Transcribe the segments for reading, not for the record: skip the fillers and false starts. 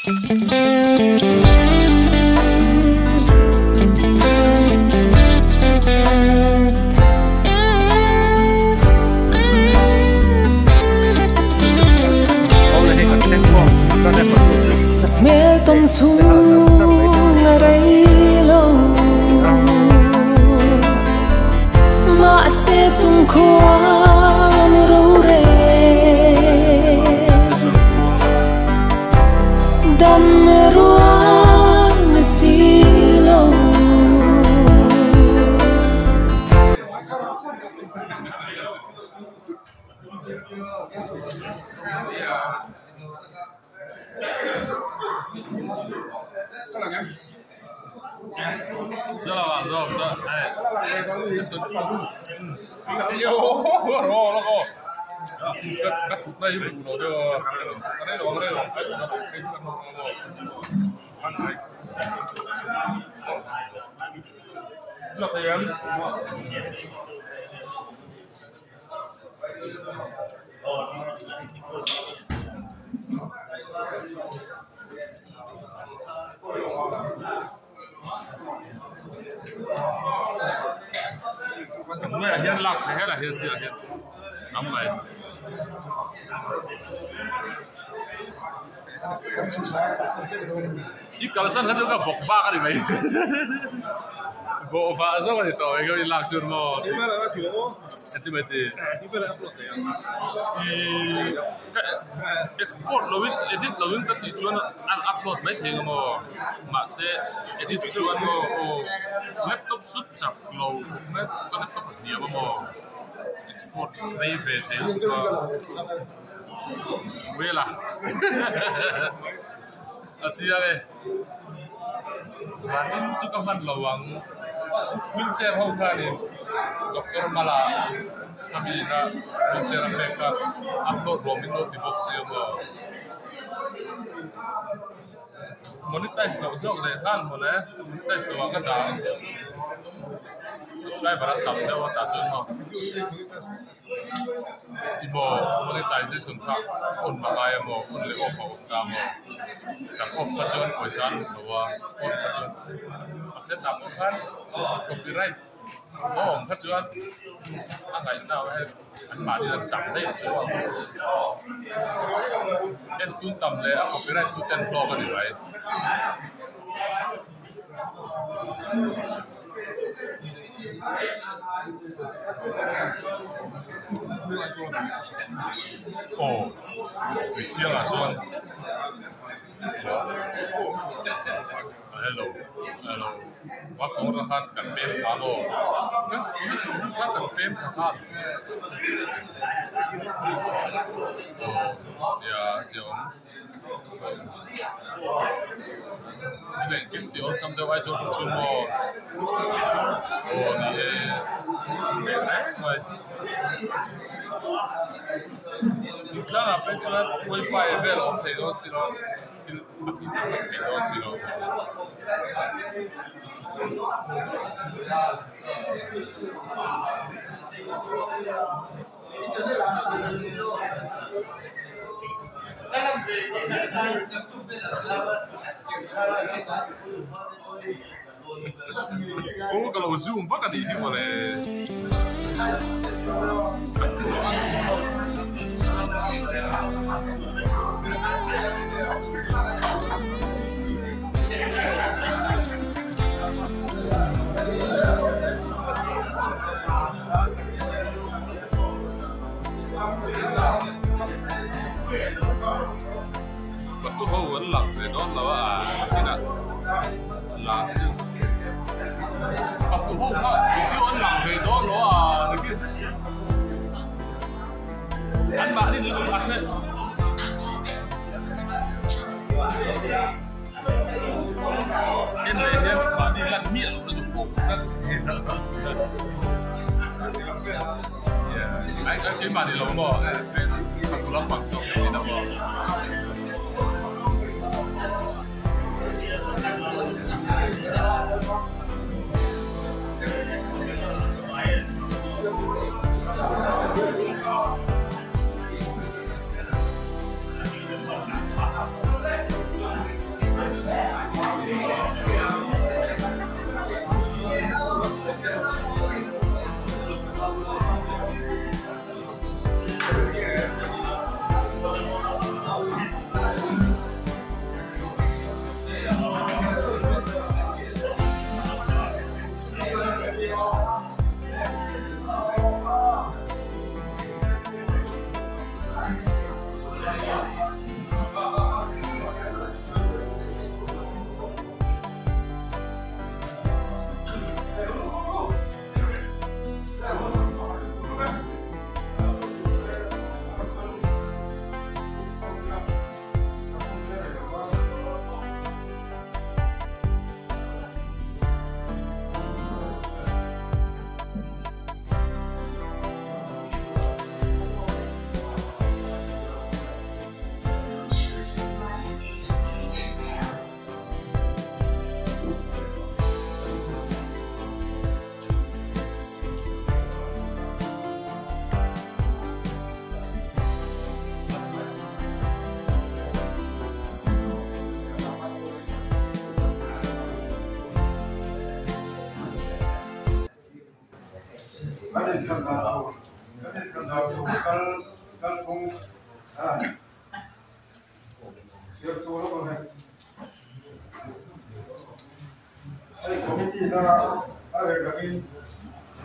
mẹ tôm xuống ở đây lâu mà sẽ chung khoa mưa râu rê đâm ruộng xí lâu Rất là bạn rồi, rất này. Yo, rồi nó có. Cắt thục đây đủ nó cho. Cái đấy rồi. Rất là em. Người là hiền lặng hay là hiền xịn hiền nóng này ít cả là sân hết cả bọc ba cái này bộ phá số cái tội cái lạc chuột mò thì mà là chuột thì mà thì export lo edit lo cái tí chuột ăn upload mấy thì mà sẽ edit chuột laptop xuất chặt lâu mấy cho laptop nhiều mà export về thế về là ở chia đây Zanin chỉ có phần lâu ang wheelchair không ra đi doctor mala kami na wheelchair ang mereka upload roaming notebook siya mo monetize na usok na han mo na monetize na ka da subscriber at tap na wata chun mo ibo monetization ka on magaya mo on le off ka mo ka off ka chun paisa lo wa on ka chun set up kan copyright ka chun ang ngai na wa an ma ni chang dai chu en tun tam le copyright tu ten blog ka ni bai Oh, hier là Xuân. Hello. What orang kan campaign kamu? Kan campaign kan. Oh, ya siapa? Ini game dia sampai wajah tu cuma. Oh, ni Iklan apa cuma wifi level on tadi sih lo, sih makin tadi sih lo. Oh, kalau zoom pakai ini boleh. Waktu kau ulang, redon lawa tidak langsung. Waktu kau video ulang, redon lawa. Anh bạn đi lượm mặt xem. Em này em bạn đi lăn miệng nó dùng cổ rất gì đó. Anh kiếm bạn đi lồng bò, anh mặc lắm bằng sông đi lồng bò. Anh cần nào cần cũng tiếp số nó còn này anh có cái gì ra ở đây cái gì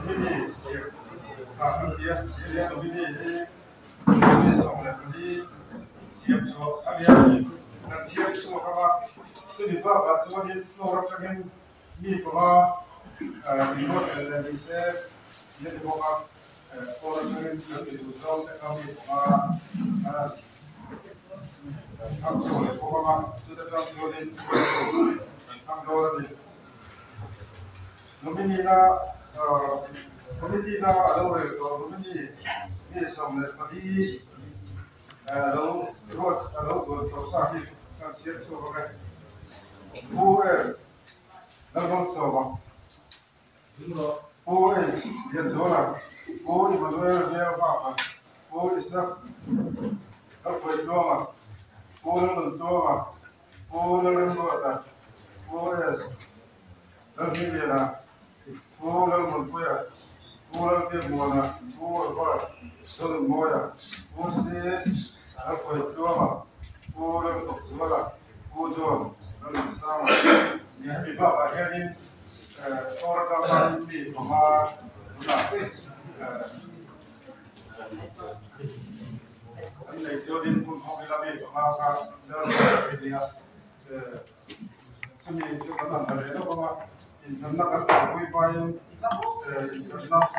cái gì xong là cái gì siap số anh em đang siap số các bạn tôi đi qua và chúng ta đi số ra cho nên đi qua đi qua là đi xe đi qua qua cho nên cái gì đó sẽ không đi qua tham số là qua chúng ta tham số đến tham số đi Nomini na ở đâu rồi nomini đi xong rồi đi đâu rồi ở đâu rồi tàu xa đi làm chuyện số cái bố ấy đâu đâu số mà bố ấy hiện số là bố thì mà tôi nghe vào mà bố thì sao đâu phải đó mà bố nó làm đó mà bố nó làm đó là bố ấy đâu như vậy là bố làm một cái bố làm cái mua là bố gọi tôi mua à bố sẽ ở quầy chỗ mà bố làm tục chỗ là bố cho nó làm sao mà nhà bị bà bà cái đi tôi đã làm gì mà là anh này cho đến cũng không làm gì mà ra cái gì à cho mình cho nó làm cái đấy đó mà Insan nak kan kau ibai, insan nak,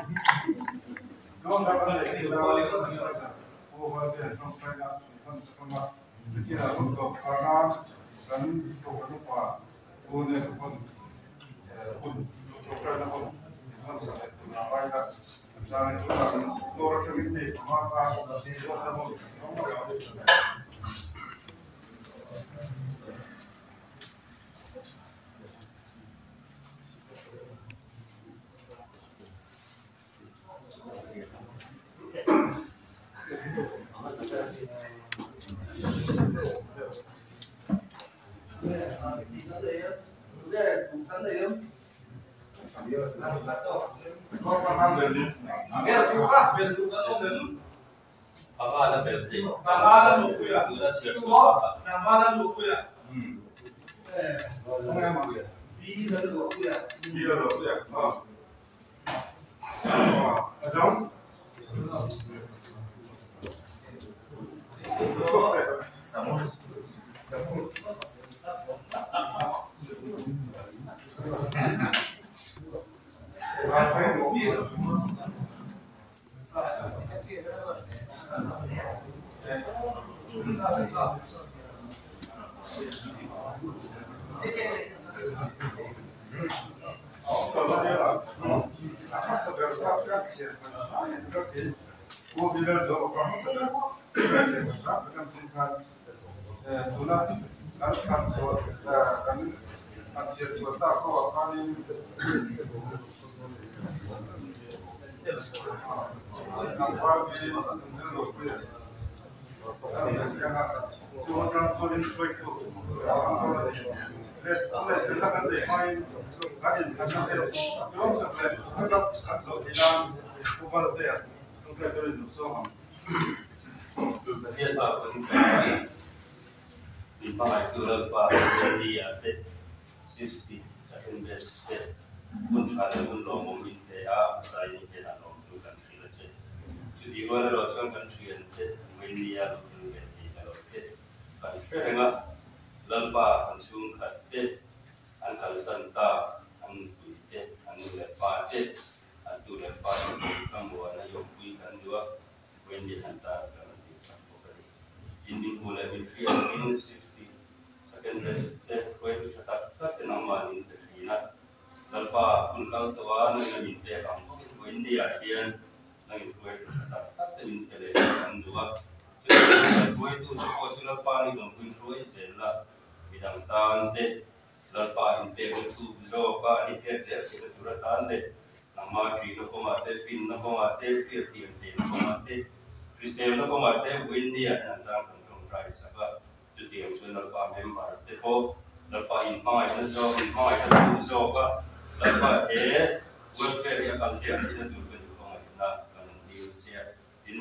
kau nak kan lagi dah, kau ada sampai nak insan sekolah, kira untuk karena kan kau lupa, kau ni pun karena pun insan sampai tu nampai dah, jangan itu kan, orang kami ni maka di luar pun,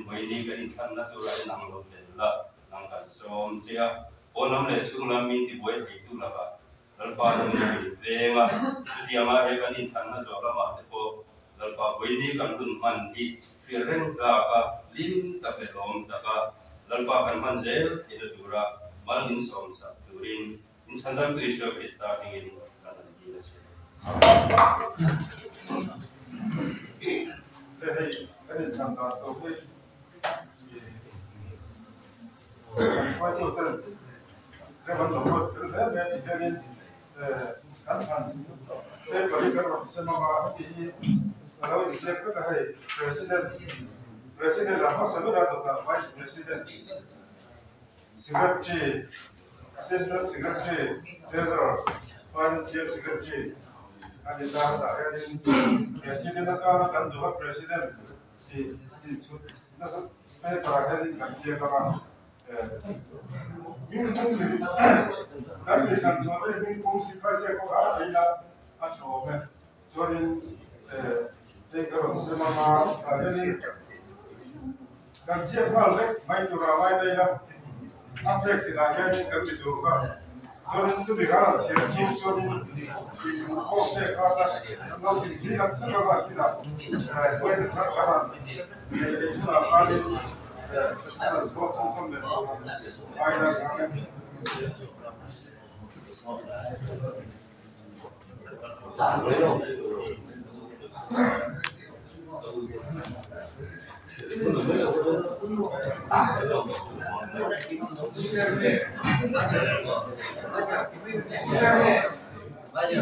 hồi đi cái thân nó tôi lại nằm lột lên là nằm cả xóm chia bốn năm lệ xuống năm mình thì buổi thì tu là cả lần ba năm về mà thì mà cái thân nó cho là mà thì cô lần ba buổi đi cần tuân man đi phía bên cả lim tập về lom tập lần ba cần man dễ thì được đủ ra mà in xóm sập đủ in thân thân tôi show is starting in là gì đó cái này làm đó tôi thấy quay tiêu tân cái vấn đề của cái đấy cái này cẩn thận cái cái cái xem mà cái kalau di set itu kahai presiden lama sebelum ada vice president secretary assistant secretary treasurer financial secretary ada yang presiden itu kan dua presiden di nasa saya terakhir di kantor kami ini fungsi kami di kantor ini fungsi kasih kau ada yang acau kan soalnya kalau semua ini kan siapa lagi main ramai dah apa yang kita ini kami juga soalnya itu bicara siapa soalnya di semua kota kalau kita kalau kita soalnya sekarang itu apa ini buat sampai ayah kami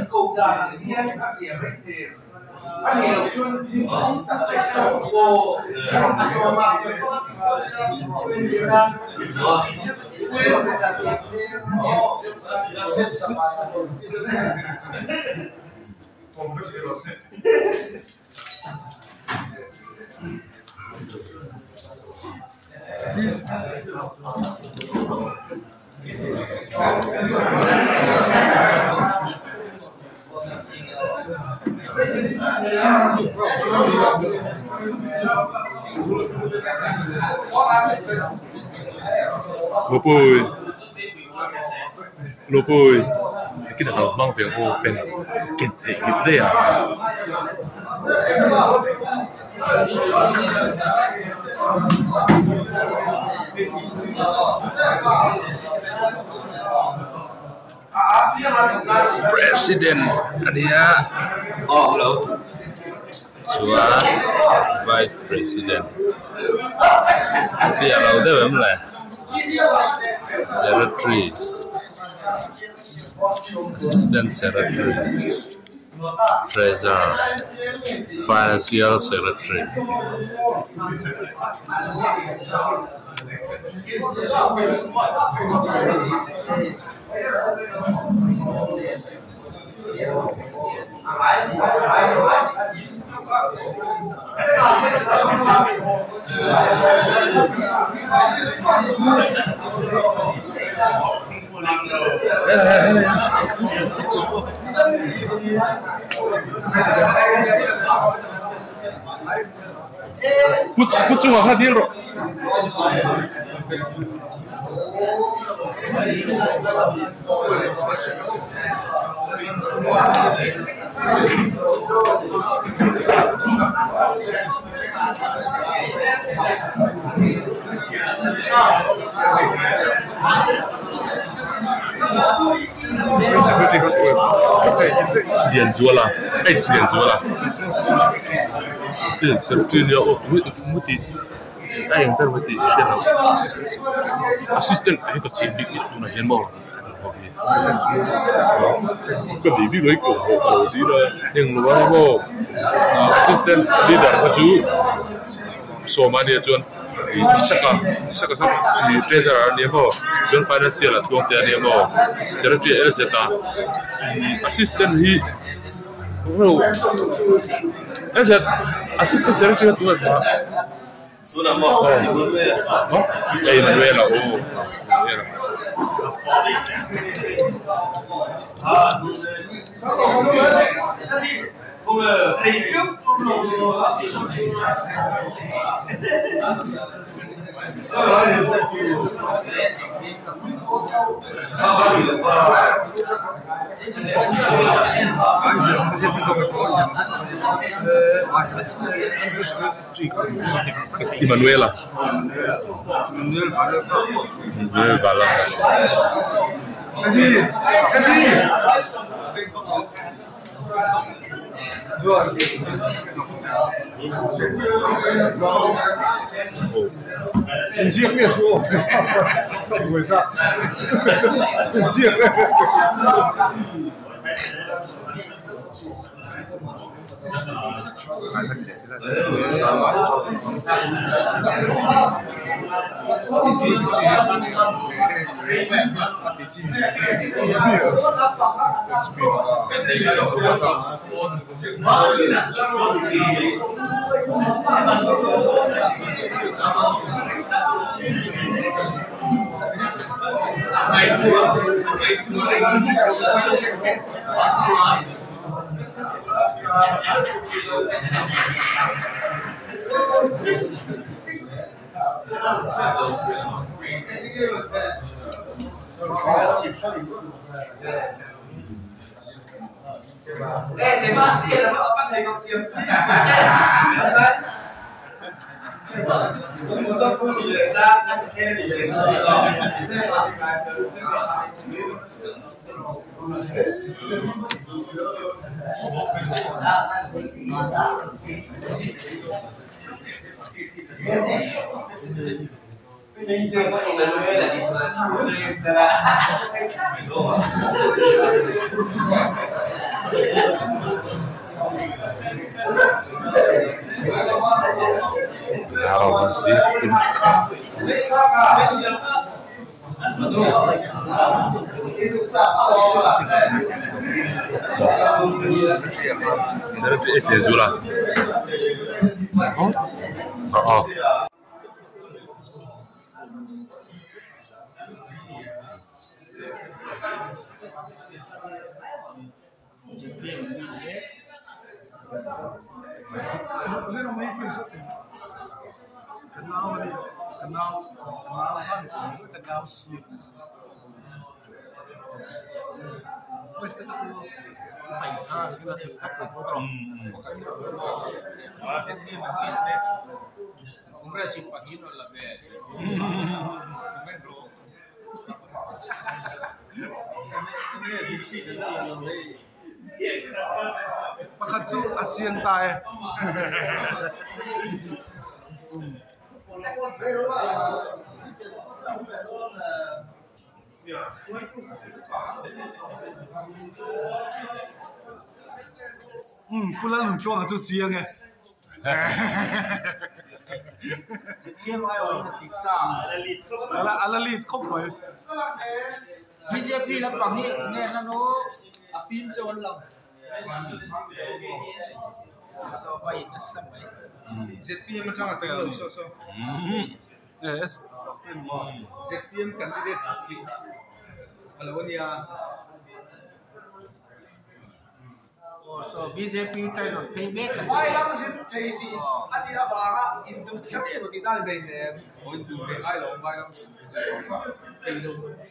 Cùng đàn liên các sĩ thì anh hiểu chuyên đi tập thể cho cô cho mà cái tốt bên Việt Nam quên sẽ là việc xếp sắp không biết cái đó Lupui, kita kalau bang film open, kita gitu ya. Presiden dia, oh hello, Suan, Vice President. Tapi kalau udah belum lah, Secretary, Assistant Secretary, Treasurer, Financial Secretary. Kucing apa dia bro? Dian Zuala, Dian Zuala. Sebetulnya mesti, yang termesti asisten itu cilik itu nak hemau. Kediri lagi kalau dia yang luar mau asisten leader maju, semua dia cuman sekarang di treasurer dia mau, cuman financial atau dia mau, secretary LCK, asisten hi, asisten secretary tu apa? Tu nama Manuela, oh. Emanuela. Manuel Bala.你别说，怎么回事？Sebastian apa thầy học xiêm một tập khu thì ra sẽ thế thì về mình chưa có một lần nữa là chỉ Taruh di situ. Saya di SD Zula. Oh. Kenal sleep. Questo che tu fai che tu troppo. Comunque si pagino la bene. Makatsu achiang tae. Pulang nungguan aja siang ya. Ala lead kok boy. BJP แล้วฝั่งนี้เนี่ยนะโน้ปีนโจรเราโซฟาอีกสักไหม ZPM macam apa ya? So. Yes. ZPM candidate. Kalau ni ya. Oh, so BJP try to pay back. Why lang sin pay di? Adi abara indu khat tu ti dal dai ne. Oh indu be ai lo why lang.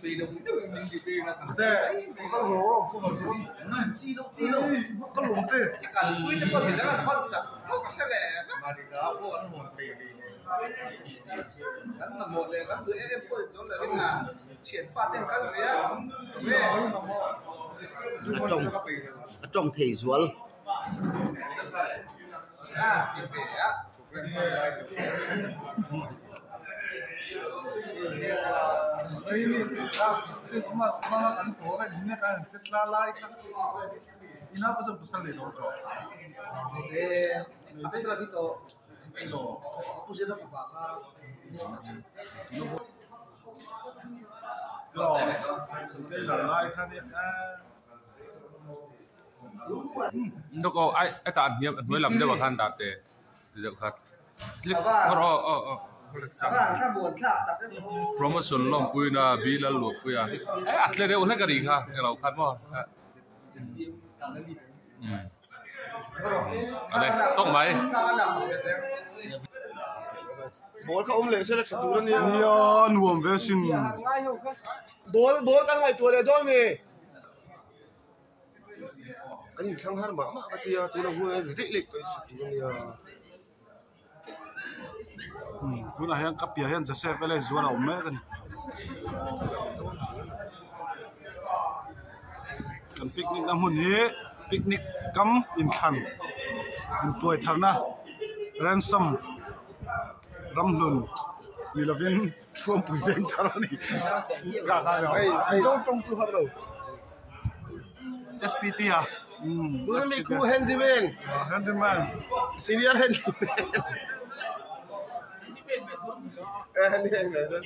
Pi dong ni min di pi na. Te. Ko lo ko lo. Na chi dong. Ko lo te. Kan kui te ko te na sa sa. Ko ka se le. Ma di ka po an mo pi ni. Kan na mo le kan tu em ko zo le na. Chien pa ten kan le ya. Me oi ma mo. Trong thể dual Christmas mana kan orang ini kan cetla like ina betul besar le dong. Apa sih itu? Itu. Pusing apa pak? Loh, cetla like kan dia. Nó có ai tàn hiệp với làm cho bà khăn đạt để được khát. Click promotion long quy na bila luộc quy à. Atle deu hết cái gì ha? Cái nào khát mà. Đây, tông máy. ball ka lệ sẽ là chặt đủ rồi ni on nuông về xin ball kan ngai tua le do me kan thang har ma ka tia tu na hu ri lik to chặt đủ rồi tu na hian kapia hian Joseph ele zuar au me kan kan picnic na mun hi picnic kam in than in toy tharna ransom ramlun nilavin from puiveng tharani ka ai dong tong tu har lo SPT ah tu na mi ku handyman senior handyman handyman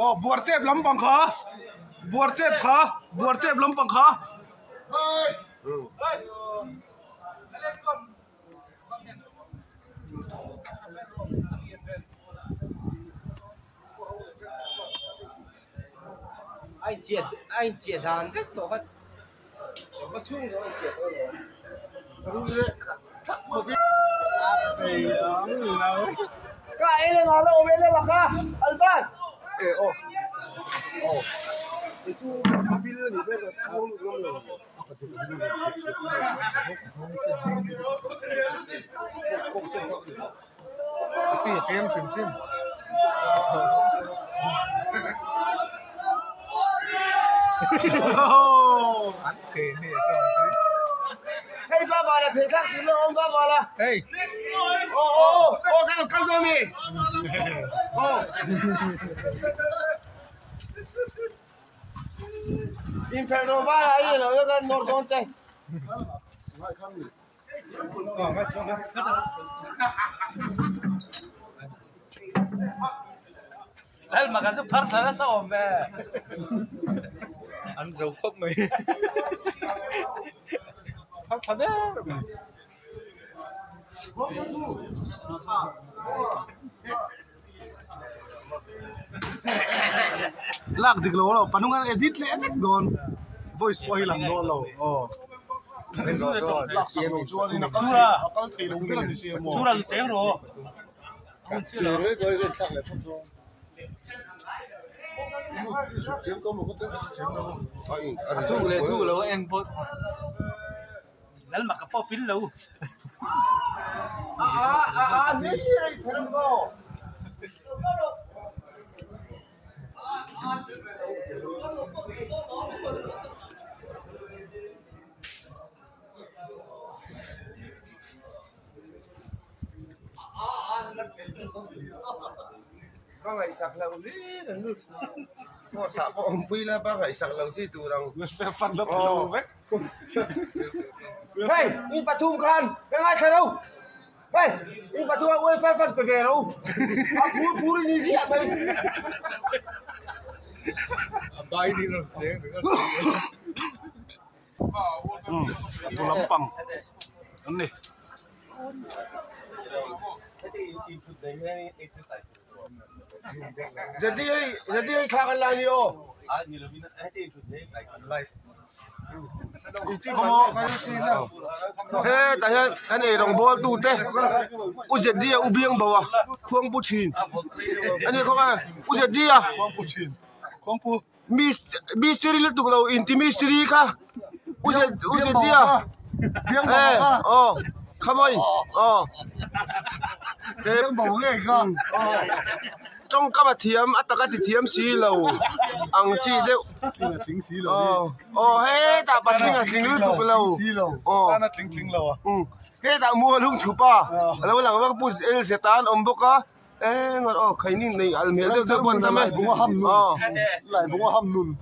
oh buarchep lampang kha buarchep lampang kha anh triệt đàn cách tổ vật có chung rồi triệt thôi cái này nó đâu bên đây mà kha Alban itu mobil ni betul tapi game sim anh kể nè hey pha vào là thế khác thì nó ôm pha vào là hey cái cam rồi mi Impero va ahí lo yo que no conte Hel mà cái số phát là sao mà anh giàu khóc mày phát thật đấy lak dik lo lo panungan edit le effect don voice po hilang do lo lak sa lo chuan in tura akal thei lo dira ni se mo tura che ro Chỉ với cái thằng này không thôi. Chiến có một cái chiến đâu. thu là em bớt mà cái bao pin lâu Ní đây phải không? Bác ngày sạc lầu lý là nước nó sạc có ông quy là bác ngày sạc lầu chi tù đồng phép phân lớp lâu vét hey in Patum kan yang ai đâu hey in Patum ơi phép phân về đâu puri ni gì vậy bay đi rồi chế tu lampang ani jadi khakan lagi yo live he tahan kan e rong bol tu te u zet dia u biang bawa khuang pu chin ani ko ka u zet dia khuang pu mystery le tu lo intimistry ka u zet dia biang bawa oh come on biang bawa nge ka trong các bạn thiếm tất cả thì thiếm xí lầu ăn chi đấy kinh là chính xí lầu hết ta bắt kinh là kinh lưu tục lầu xí lầu ta kinh lầu hết ta mua lung chụp à lâu lắm bác bút el sẽ tan ông bốc á ngọt khai nín này ăn miếng được buồn lắm ấy bunga ham nun lại bunga ham nun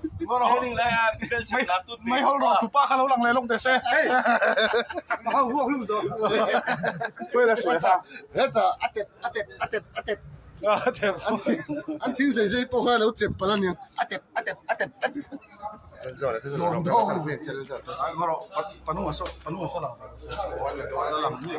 mấy hôm rồi chụp pa lâu lằng này lông tè xe chắc nó không luôn rồi quên là sửa ha hết ta atep anh thiên xây bộ hai lâu chụp bao nhiêu atep rồi thế rồi không biết chơi rồi mà rồi panu mà sao làm gì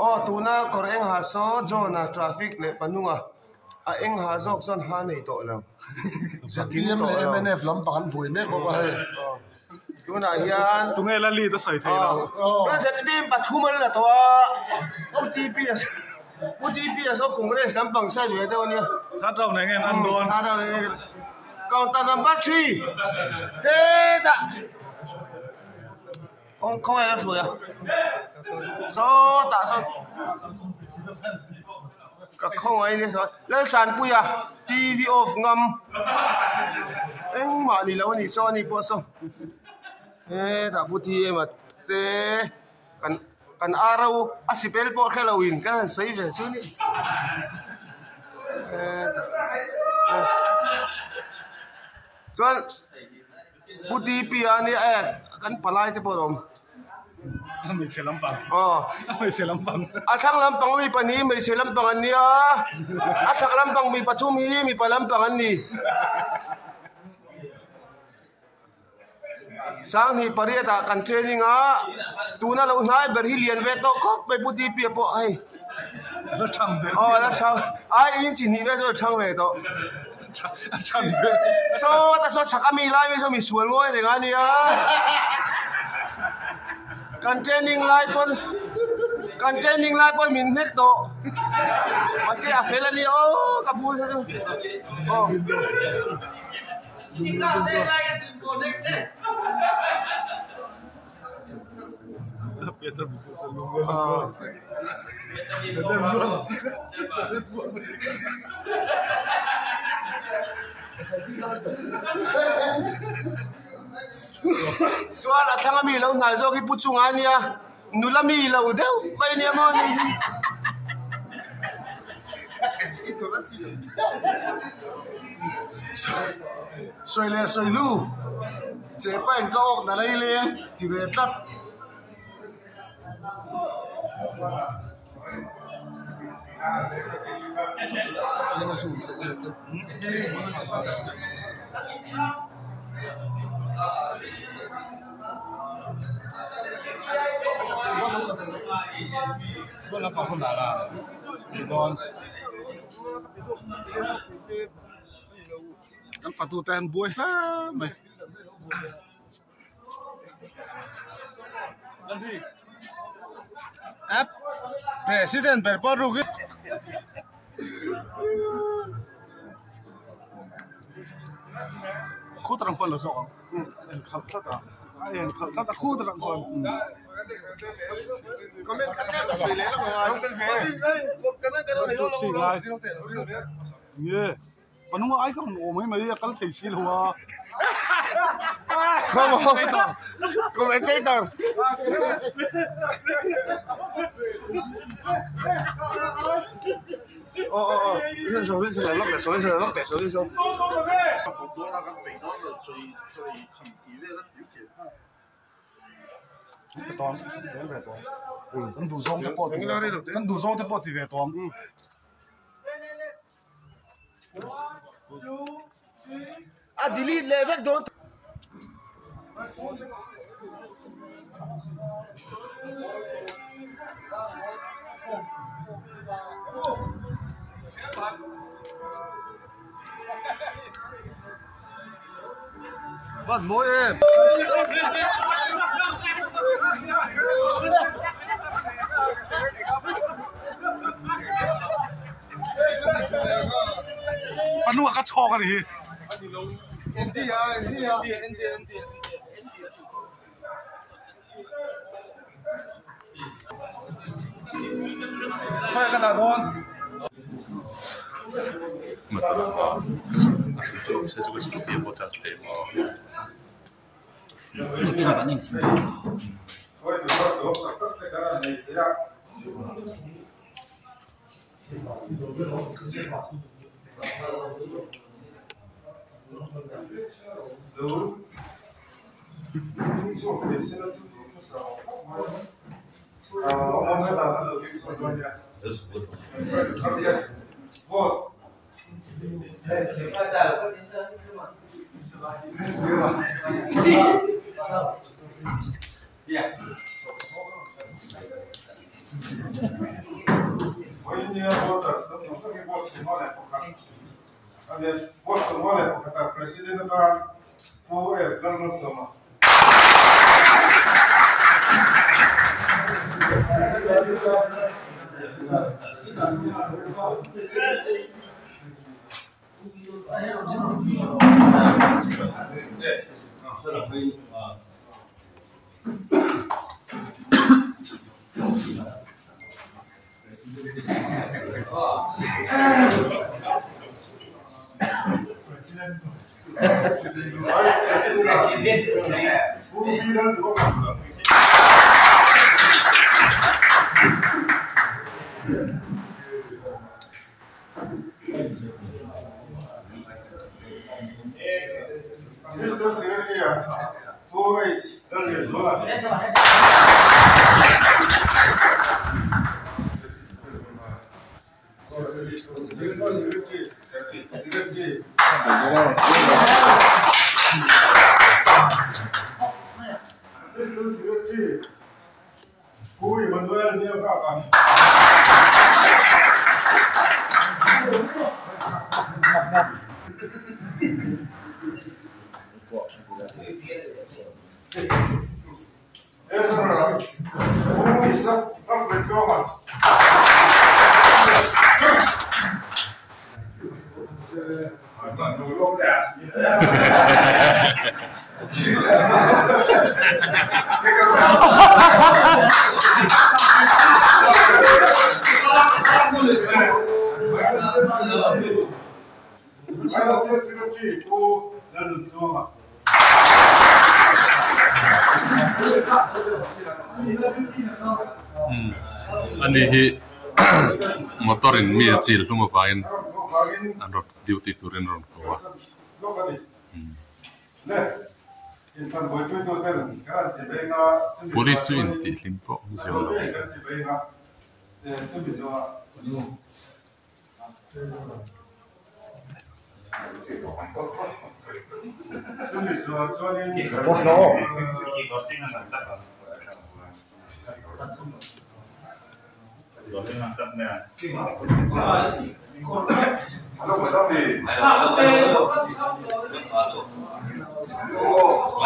Oh, tuna koreng haso zona traffic le panunga. A eng hazok zon ha nei to lo. Sakin to MNF lampakan bui mek ba hai. Tuna hian tungai la li ta sai thei lo. Ko jet bim pathumal la to. UTP so Congress lampang sai le to ni. Tha rau nei ngen an don. Tha rau counter number 3. Data. Ông không ai đáp à? Số tạ số các không ai đi số lên sàn bùi à? TV off ngâm anh mà đi lâu đi số đi bao số? Ê, đã bút thì mà thế cần arrow asipel po Halloween cái là sấy về chứ nhỉ? Chuan bút thì bia này kan palai te borom mi chelam pang mi chelam pang athang lampang mi pani mi chelam pang ania athak lampang mi pathum hi mi palam pang ani sang ni pariata kan training a tuna lo nai ber hi lian ve to khop be buti pi po ai la chang de la chang ai in chin hi ve to chang ve to chang de so ta so chakami lai mi so mi sual ngoi de ngani a containing lai pon min nek to masih afela ni oh kabu sa tu oh singka se lai ka disconnect Peter buku selungan sedem bulan chuan a thanga mi lo ngai zo ki puchunga nia nula mi lo deu mai ni mo ni soi le soi lu che pain ka ok na lai le ti ve tlat Bola pa kon dala. Don. Kan fatu ten boy ha mai. Ap President berparu ke khu trăng quân là sao? Khát khát à? Ai khát khát khu trăng quân. comment cái soi le la ngai comment cái lo Ye. Panung ai không ôm mấy cái thầy xí luôn. Come on. Commentator. Bây giờ là lóc để số Cái tóm, sẽ về tóm. Con đủ rong thế bỏ thì về tóm. À delete level don't. Vâng, mỗi em. Panung akan cok kan ini. India. Thôi cái nào thôi. 좀 세주고 싶게 못 잡게 뭐. Voinia voters, não sei que votos se molem por cá. Aliás, votos se molem por cá. Presidente da UF, não nos toma. Assistant Secretary, 4H, Daniel Zola. Secretary. Assistant Secretary, who Emmanuel Neokaka. Ani hi motorin mi chil luma vain androt duty turin ron ko police in ti limpo zio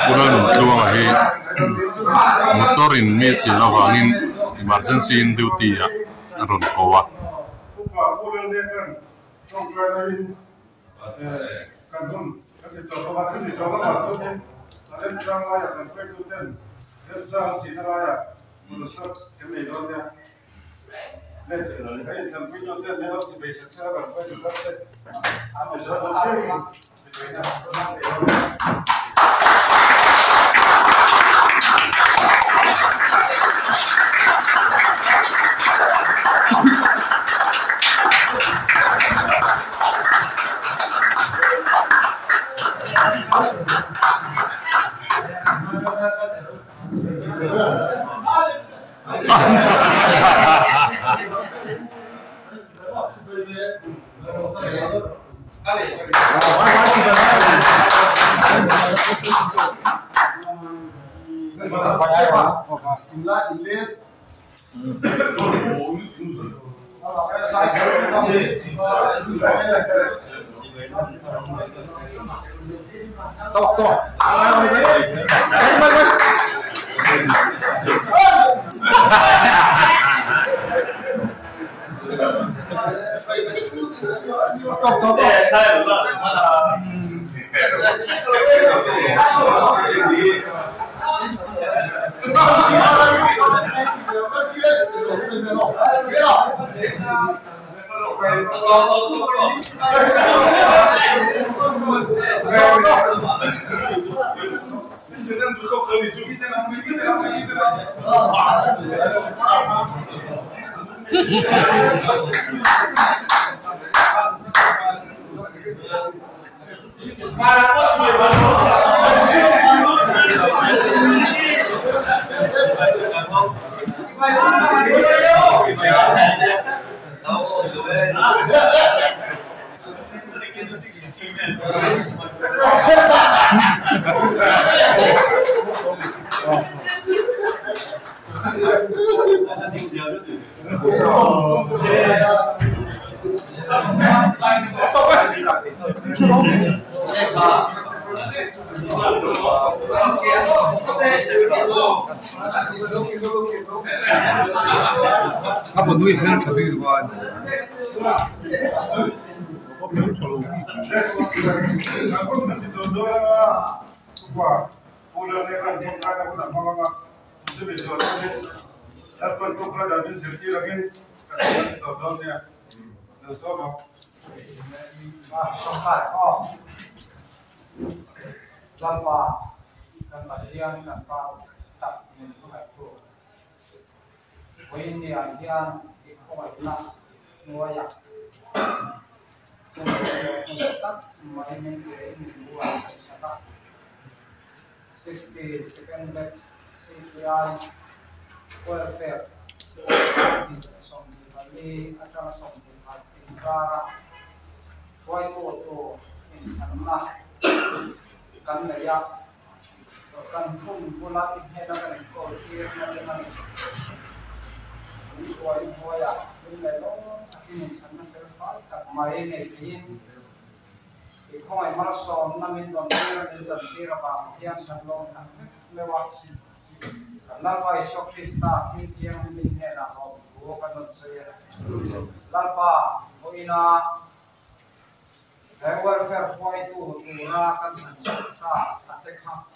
Kurang luang hi motorin mi chil awangin emergency in duty ya ron kowa Apa duit kan tapi bukan. Aku nanti dodol wah, udah lekan kita aku tak mau nggak sebesar ini. Dapat kopra dan serti lagi dodolnya. Nasaba. Songkat, tanpa hian, tanpa tak menentukan itu. Ini yang dikomerna nuaya. Untuk mainin ini dua sana. 60 second batch CPI welfare. Som di Bali, acara som di Tingkara. Wai tu inna kan ya kan pun pula ini kan ko kir na ini wai boya ini lo ini sana selfal tak mai ne kin ko ai marason na min don kir ni zan tira ba yang kan lo kan lewa kan wai sok krista kin yang min he na ho kan no se lalpa oina welfare point tu ra kan sa atekha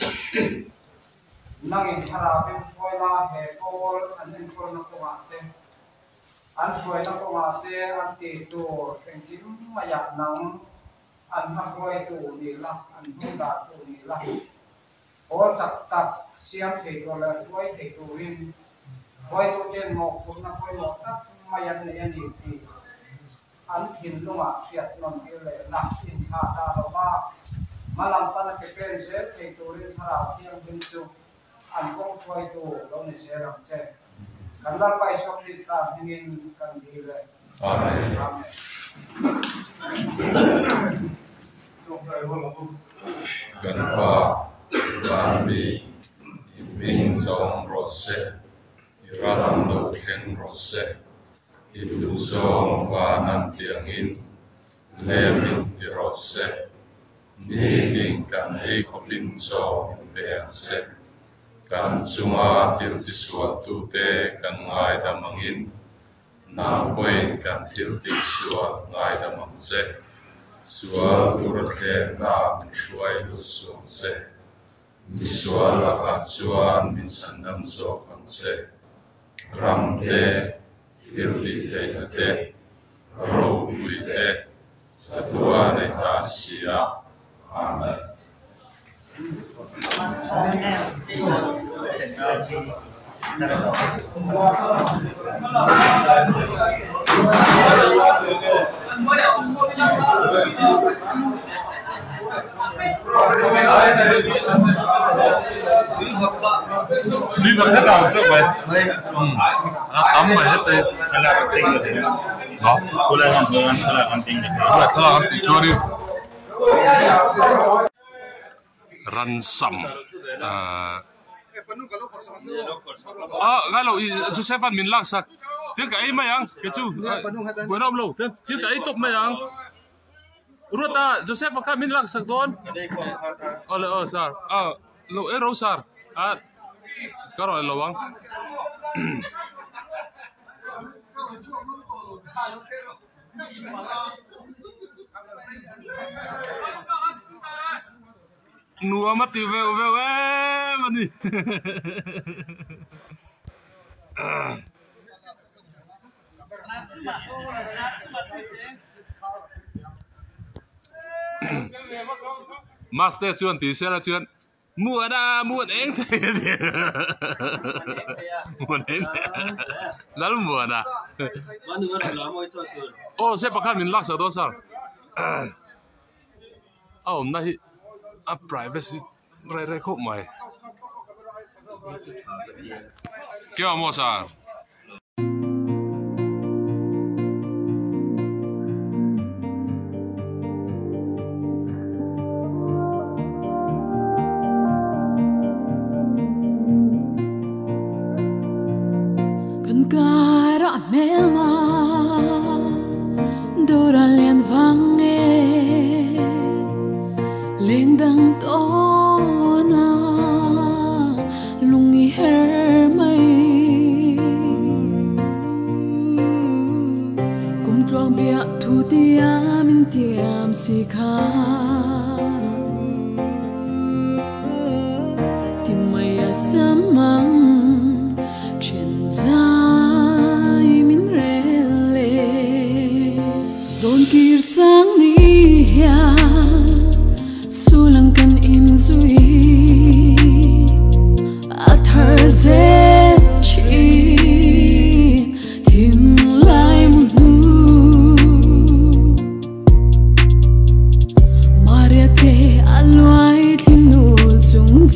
nangin hara bin foila he kol anin kol na ko ate an foi na ko ate an ti tu tengkim maya nang an ha koi tu ni la an hunda tu ni la or chak tak siam the ko la koi the tu rin koi tu chen mo kun na koi mo tak maya ne ani ti an hin lunga fiat non ile na in ha da lo ba malam pana ke pen se ke to rin hara tiang bin chu an kong thoi tu lo ne se ram che kan la pai so krista hingin kan dile amen kan pa kami ibing song rose iraram lo ten rose itu song fanan tiangin levin tirose niving kan hei kopin song beang se kan cuma til disuatu pe kan ngai damangin na poin kan til disua ngai damang se sual turate na shuai lu song se misual akan cuan min sandam so kan se ramte Hildi te ro ui te satua ne ta sia amen đi vào hết nào cho mày tắm mày hết đây là con tinh rồi thế đó cô là con tinh rồi thế là con tinh cho đi ransom galo Joseph an min lak sak tiếc cái mày ang cái chú bữa nào lâu tiếc cái top mày ang ruta Joseph ka min lak sak don sar lo ero sar cái rồi lâu ang nua mất tiêu veo veo mà đi master chuan tí xe là chuan mua đa mua én thì mua én đó là mua đa ô xe bạc khăn mình lắc sợ đó sao hôm nay privacy rai khóc mày kêu mua sao Cara melma dura len vange lendang tona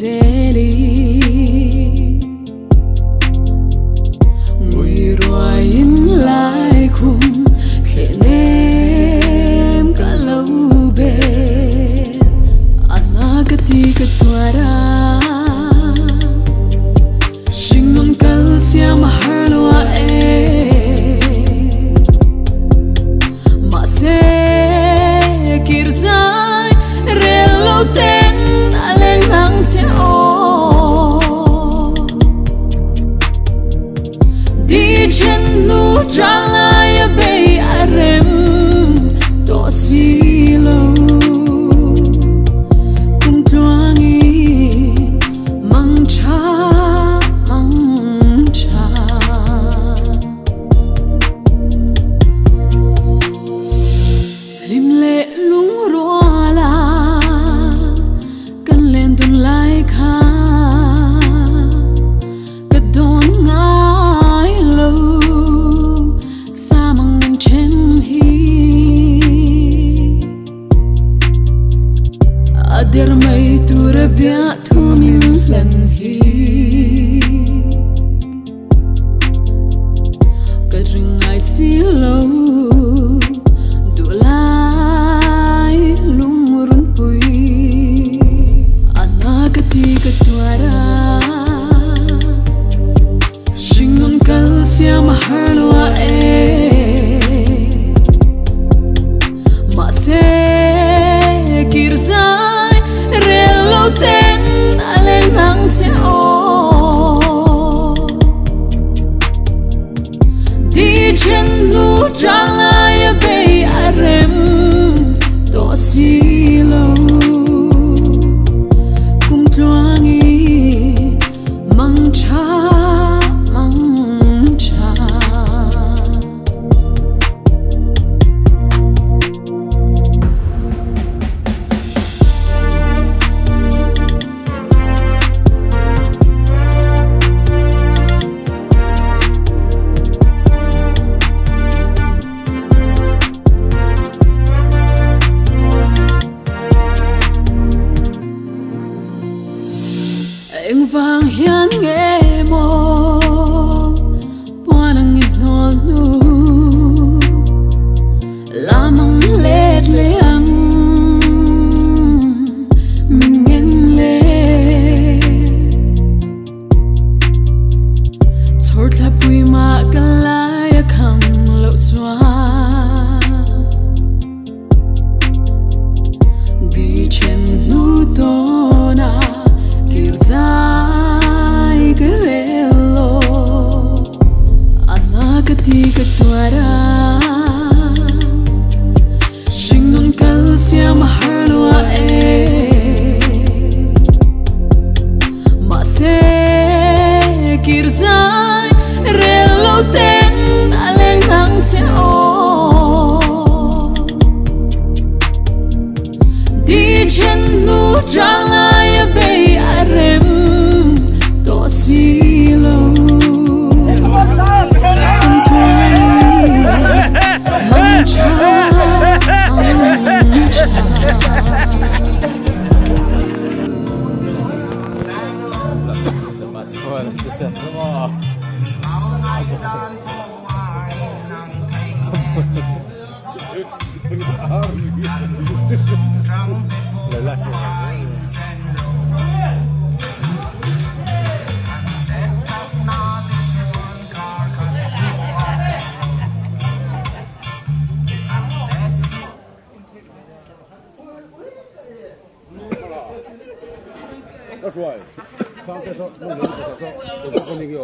zeli mui roi in lai khum khle nem ka lo be anagati ka twara shingon kal sia mahalwa ma se kirzai relo ten aleng nang se o di chen nu jala ya be arem to silo kum twangi mang cha lim le lung roala kan len dun lai kha ka don ngai lo sa mang ngân chen hi ader mai tura bia thu min lan hi ka ring ai si lo dulai lung run pui anagati ka twara shingon kal sia mahalwa ma se kirzai relo ten aleng nang se o di chen nu jala ya be arem to silo kum twangi mang cha anh vang hian nghe mo buanang ignol nu lamang let leang min ngen le chor tha pui ma kalaya khang lo chwa di chen nu dona kirzai garelo anagati ka twara shingon kal sia mahalwa ma se kirzai relo ten aleng nang se o di chen nu jala ya be arem to silo mang cha That's right. Sang cái số mong đến cái số tôi có những cái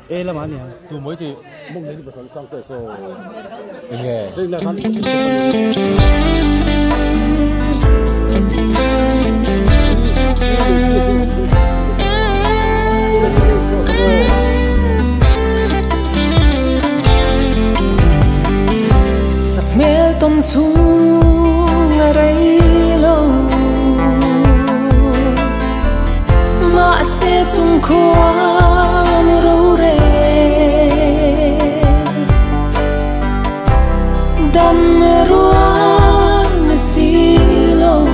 ê là mà nhỉ tôi mới thì mong đến cái số sang cái số nghe đây là hắn sắc mê tôm xuống ở đây lâu mà sẽ chung khoa mưu rê đam ruang silo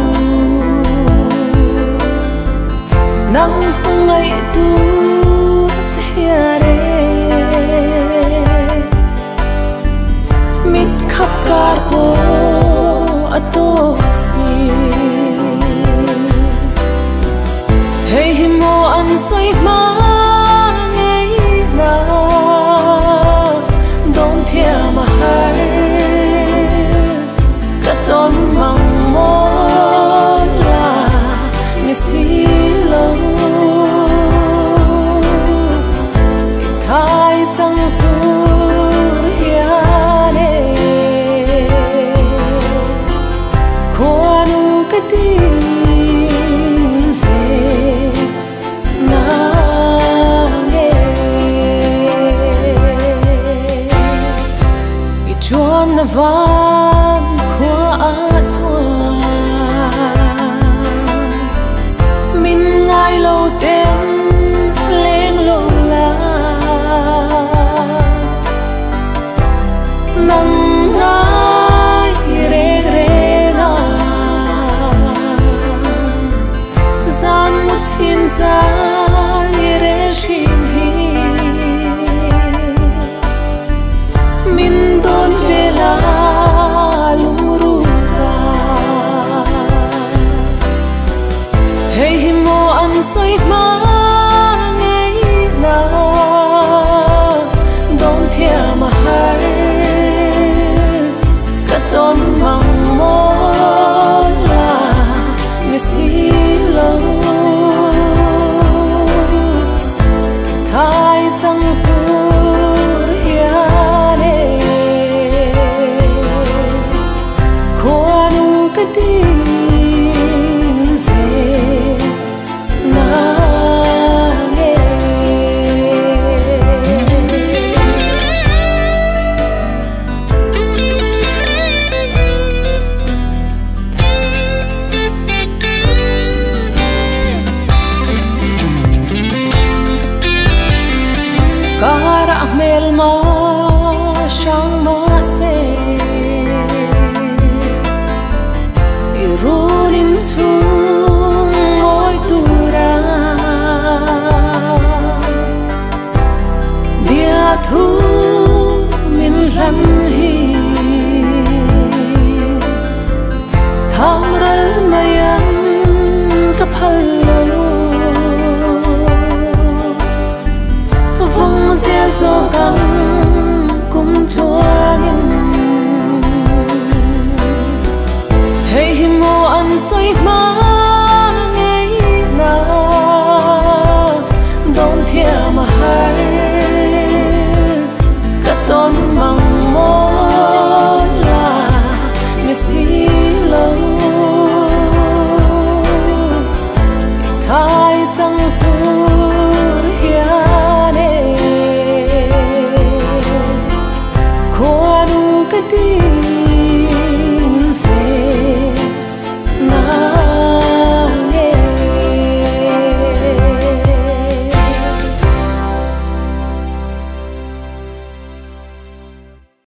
nang ngai tu chiare mit khap kar po ato si hey himo an sai ma ngai na don thia ma har ka ton mang mo la mi si lo khai chang tu hiane khoanu ka tin se na nge i chuan na van khua a chua min ngai lo ten leng lo la nang ngai re re na zan mu chin za re shin hi min don vela lung ru ka hey himo an sai ma ngai na don thia ma har ka ton mang mo la mi si lo khai chang tu hiane khoanu ka tin se na nge Kara mel ma